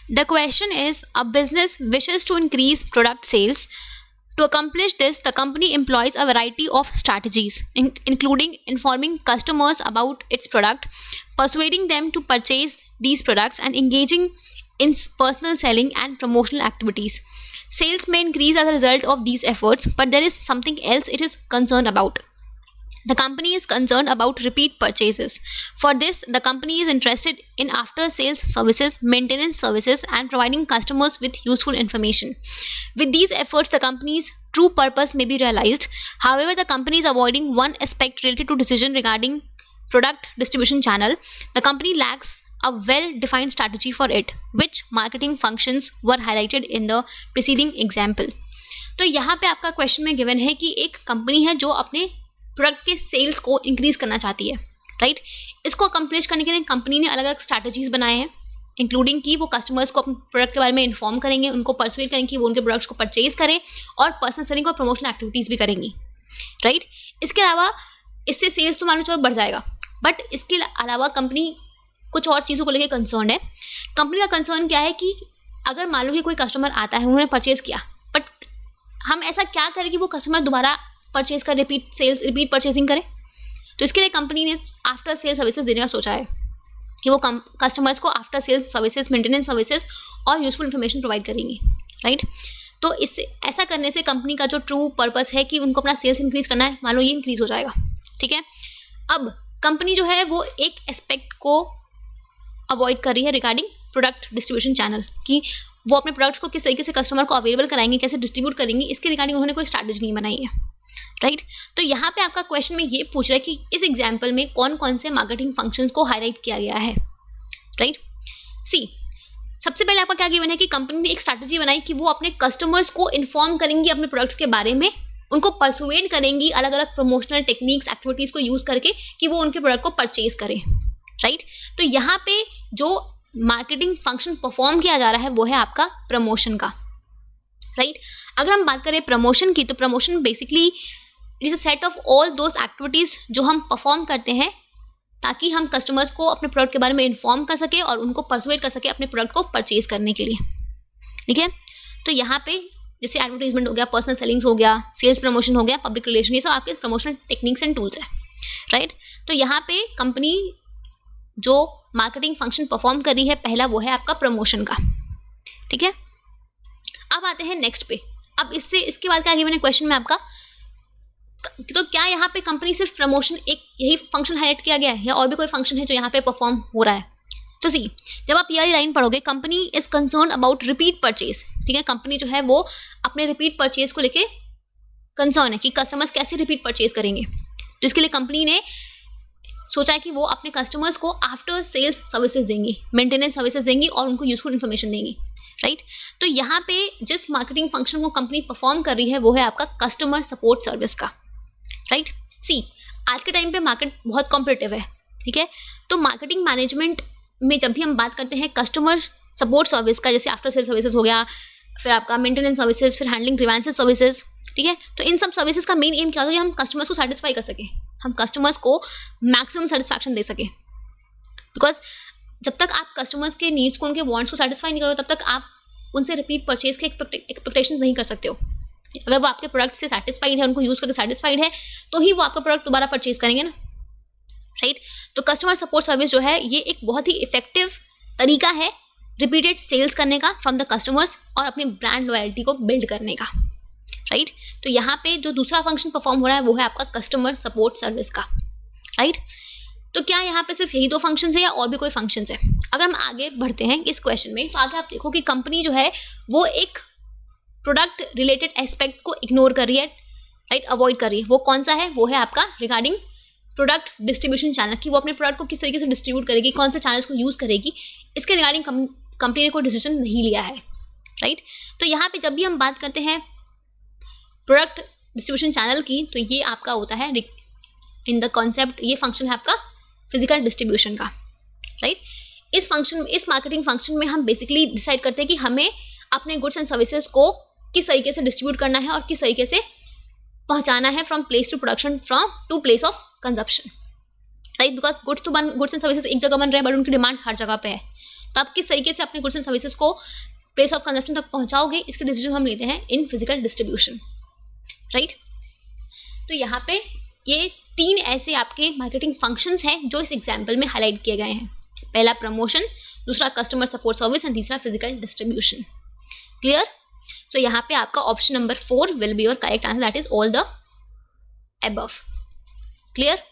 The question is, a business wishes to increase product sales. To accomplish this, the company employs a variety of strategies, including informing customers about its product, persuading them to purchase these products, and engaging in personal selling and promotional activities. Sales may increase as a result of these efforts, but there is something else it is concerned about. The company is concerned about repeat purchases. For this, the company is interested in after sales services, maintenance services, and providing customers with useful information. With these efforts, the company's true purpose may be realized. However, the company is avoiding one aspect related to decision regarding product distribution channel. The company lacks a well defined strategy for it, which marketing functions were highlighted in the preceding example. तो यहाँ पे आपका question में given है कि एक company है जो अपने प्रोडक्ट के सेल्स को इंक्रीज करना चाहती है, राइट। इसको अकम्प्लिश करने के लिए कंपनी ने अलग अलग स्ट्रैटेजीज बनाए हैं, इंक्लूडिंग कि वो कस्टमर्स को अपने प्रोडक्ट के बारे में इन्फॉर्म करेंगे, उनको परसुएड करेंगे कि वो उनके प्रोडक्ट्स को परचेज करें, और पर्सनल सेलिंग और प्रमोशनल एक्टिविटीज़ भी करेंगी, राइट। इसके अलावा इससे सेल्स तो मान लो चलो बढ़ जाएगा, बट इसके अलावा कंपनी कुछ और चीज़ों को लेकर कंसर्न है। कंपनी का कंसर्न क्या है कि अगर मान लो कि कोई कस्टमर आता है, उन्होंने परचेज किया, बट हम ऐसा क्या करें कि वो कस्टमर दोबारा परचेज कर रिपीट परचेजिंग करें। तो इसके लिए कंपनी ने आफ्टर सेल सर्विसेज देने का सोचा है कि वो कस्टमर्स को after sale services, maintenance services और यूजफुल इन्फॉर्मेशन प्रोवाइड करेंगी, राइट। तो इससे ऐसा करने से कंपनी का जो ट्रू पर्पस है कि उनको अपना सेल्स इंक्रीज करना है, मान लो ये इंक्रीज हो जाएगा, ठीक है। अब कंपनी जो है वो एक एस्पेक्ट को अवॉइड कर रही है रिगार्डिंग प्रोडक्ट डिस्ट्रीब्यूशन चैनल, कि वो अपने प्रोडक्ट्स को किस तरीके से कस्टमर को अवेलेबल कराएंगे, कैसे डिस्ट्रीब्यूट करेंगे, इसके रिगार्डिंग उन्होंने कोई स्ट्रैटेजी नहीं बनाई है, राइट। तो यहाँ पे आपका क्वेश्चन में ये पूछ रहा है कि इस एग्जाम्पल में कौन कौन से मार्केटिंग फंक्शंस को हाईलाइट किया गया है, राइट। सी, सबसे पहले आपका क्या गिवन है कि कंपनी ने एक स्ट्रैटेजी बनाई कि वो अपने कस्टमर्स को इन्फॉर्म करेंगी अपने प्रोडक्ट्स के बारे में, उनको परसुएड करेंगी अलग अलग प्रमोशनल टेक्निक्स, एक्टिविटीज़ को यूज़ करके कि वो उनके प्रोडक्ट को परचेज करें, राइट। तो यहाँ पे जो मार्केटिंग फंक्शन परफॉर्म किया जा रहा है वो है आपका प्रमोशन का, राइट। अगर हम बात करें प्रमोशन की, तो promotion basically it is a set of all those activities जो हम परफॉर्म करते हैं ताकि हम कस्टमर्स को अपने प्रोडक्ट के बारे में इन्फॉर्म कर सके और उनको परसुएड कर सके अपने प्रोडक्ट को परचेज करने के लिए, ठीक है। तो यहाँ पे जैसे एडवर्टीजमेंट हो गया, पर्सनल सेलिंग्स हो गया, सेल्स प्रमोशन हो गया, पब्लिक रिलेशन, ये सब आपके प्रमोशनल टेक्निक्स एंड टूल्स है, राइट। तो यहाँ पे कंपनी जो मार्केटिंग फंक्शन परफॉर्म कर रही है पहला वो है आपका प्रमोशन का, ठीक है। अब आते हैं नेक्स्ट पे। अब इसके बाद क्या गिवन है क्वेश्चन में आपका, तो क्या यहाँ पे कंपनी सिर्फ प्रमोशन एक यही फंक्शन हाईलाइट किया गया है या और भी कोई फंक्शन है जो यहाँ पे परफॉर्म हो रहा है। तो सी, जब आप ये वाली लाइन पढ़ोगे, company is concern about repeat purchase, ठीक है। कंपनी जो है वो अपने रिपीट परचेज को लेके कंसर्न है कि कस्टमर्स कैसे रिपीट परचेज करेंगे। तो इसके लिए कंपनी ने सोचा है कि वो अपने कस्टमर्स को आफ्टर सेल्स सर्विसेज देंगी, मेंटेनेंस सर्विसेज देंगी और उनको यूजफुल इन्फॉर्मेशन देंगी, राइट। तो यहाँ पे जिस मार्केटिंग फंक्शन को कंपनी परफॉर्म कर रही है वो है आपका कस्टमर सपोर्ट सर्विस का, राइट। सी, आज के टाइम पे मार्केट बहुत कॉम्पिटिटिव है, ठीक है। तो मार्केटिंग मैनेजमेंट में जब भी हम बात करते हैं कस्टमर सपोर्ट सर्विस का, जैसे आफ्टर सेल सर्विसेज हो गया, फिर आपका मेंटेनेंस सर्विसेज, फिर हैंडलिंग ग्रीवेंसेस सर्विसेज, ठीक है। तो इन सब सर्विसेज का मेन एम क्या होता है कि हम कस्टमर्स को सेटिस्फाई कर सकें, हम कस्टमर्स को मैक्सिमम सेटिस्फैक्शन दे सकें। बिकॉज जब तक आप कस्टमर्स के नीड्स को, उनके वांट्स को सेटिस्फाई नहीं करोगे तब तक आप उनसे रिपीट परचेज के एक्सपेक्टेशन नहीं कर सकते हो। अगर वो आपके प्रोडक्ट से सेटिस्फाइड है, उनको यूज़ करके सेटिस्फाइड है, तो ही वो आपका प्रोडक्ट दोबारा परचेज करेंगे ना, राइट। तो कस्टमर सपोर्ट सर्विस जो है ये एक बहुत ही इफेक्टिव तरीका है रिपीटेड सेल्स करने का फ्रॉम द कस्टमर्स और अपनी ब्रांड लॉयल्टी को बिल्ड करने का, राइट। तो यहाँ पे जो दूसरा फंक्शन परफॉर्म हो रहा है वो है आपका कस्टमर सपोर्ट सर्विस का, राइट। तो क्या यहाँ पे सिर्फ यही दो फंक्शंस है या और भी कोई फंक्शंस है? अगर हम आगे बढ़ते हैं इस क्वेश्चन में, तो आगे आप देखो कि कंपनी जो है वो एक प्रोडक्ट रिलेटेड एस्पेक्ट को इग्नोर कर रही है, राइट, अवॉइड कर रही है। वो कौन सा है? वो है आपका रिगार्डिंग प्रोडक्ट डिस्ट्रीब्यूशन चैनल, कि वो अपने प्रोडक्ट को किस तरीके से डिस्ट्रीब्यूट करेगी, कौन से चैनल्स को यूज़ करेगी, इसके रिगार्डिंग कंपनी ने कोई डिसीजन नहीं लिया है, राइट। तो यहाँ पे जब भी हम बात करते हैं प्रोडक्ट डिस्ट्रीब्यूशन चैनल की, तो ये आपका होता है इन द कॉन्सेप्ट, ये फंक्शन है आपका फिजिकल डिस्ट्रीब्यूशन का, राइट। इस मार्केटिंग फंक्शन में हम बेसिकली डिसाइड करते हैं कि हमें अपने गुड्स एंड सर्विसेज को किस तरीके से डिस्ट्रीब्यूट करना है और किस तरीके से पहुंचाना है from place to production, from to place of consumption, right. Because goods and services एक जगह बन रहे हैं बट उनकी डिमांड हर जगह पे है, तो आप किस तरीके से अपने गुड्स एंड सर्विसेज को प्लेस ऑफ कंजप्शन तक पहुंचाओगे, इसके डिसीजन हम लेते हैं इन फिजिकल डिस्ट्रीब्यूशन, राइट। तो यहाँ पे ये 3 ऐसे आपके मार्केटिंग फंक्शंस हैं जो इस एग्जाम्पल में हाईलाइट किए गए हैं। पहला प्रमोशन, दूसरा कस्टमर सपोर्ट सर्विस एंड तीसरा फिजिकल डिस्ट्रीब्यूशन। क्लियर? तो यहाँ पे आपका option number 4 will be your correct answer, that is all the above. Clear?